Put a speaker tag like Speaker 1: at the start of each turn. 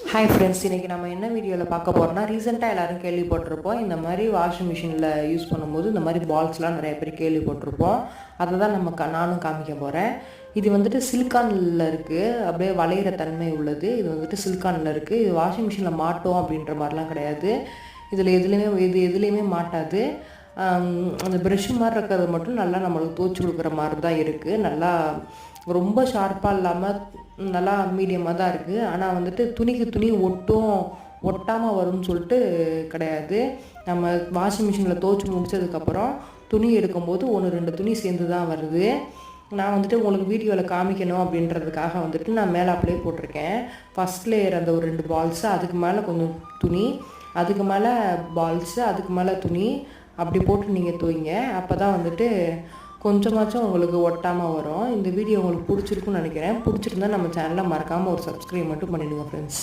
Speaker 1: Hi friends, இன்றைக்கி நம்ம என்ன வீடியோவில் பார்க்க போகிறோம்னா, ரீசெண்டாக எல்லோரும் கேள்விப்பட்டிருப்போம். இந்த மாதிரி வாஷிங் மிஷினில் யூஸ் பண்ணும்போது இந்த மாதிரி பால்ஸ்லாம் நிறைய பேர் கேள்விப்பட்டிருப்போம். அதை தான் நானும் காமிக்க போகிறேன். இது வந்துட்டு சிலிக்கானில் இருக்குது, அப்படியே வளையிற தன்மை உள்ளது. இது வந்துட்டு சிலிக்கானில் இருக்குது. இது வாஷிங் மிஷினில் மாட்டோம் அப்படின்ற மாதிரிலாம் கிடையாது. இதில் எதுலேயுமே மாட்டாது. அந்த ப்ரெஷ்ஷு மாதிரி இருக்கிறது மட்டும் நல்லா நம்மளுக்கு துவச்சி கொடுக்குற மாதிரி தான் இருக்குது. நல்லா ரொம்ப ஷார்ப்பாக இல்லாமல் நல்லா மீடியமாக தான் இருக்குது. ஆனால் வந்துட்டு துணிக்கு துணி ஒட்டாமல் வரும்னு சொல்லிட்டு கிடையாது. நம்ம வாஷிங் மிஷினில் துவச்சி முடித்ததுக்கப்புறம் துணி எடுக்கும்போது 1-2 துணி சேர்ந்து தான் வருது. நான் வந்துட்டு உங்களுக்கு வீடியோவில் காமிக்கணும் அப்படின்றதுக்காக வந்துட்டு நான் மேலே அப்படியே போட்டிருக்கேன். ஃபஸ்ட் லேயர் அந்த ஒரு 2 பால்ஸு, அதுக்கு மேலே கொஞ்சம் துணி, அதுக்கு மேலே பால்ஸு, அதுக்கு மேலே துணி, அப்படி போட்டு நீங்கள் துவைங்க. அப்போ தான் வந்துட்டு கொஞ்சமாச்சும் உங்களுக்கு ஒட்டாமல் வரும். இந்த வீடியோ உங்களுக்கு பிடிச்சிருக்குன்னு நினைக்கிறேன். பிடிச்சிருந்தா நம்ம சேனலை மறக்காமல் ஒரு சப்ஸ்கிரைப் மட்டும் பண்ணிவிடுங்க ஃப்ரெண்ட்ஸ்.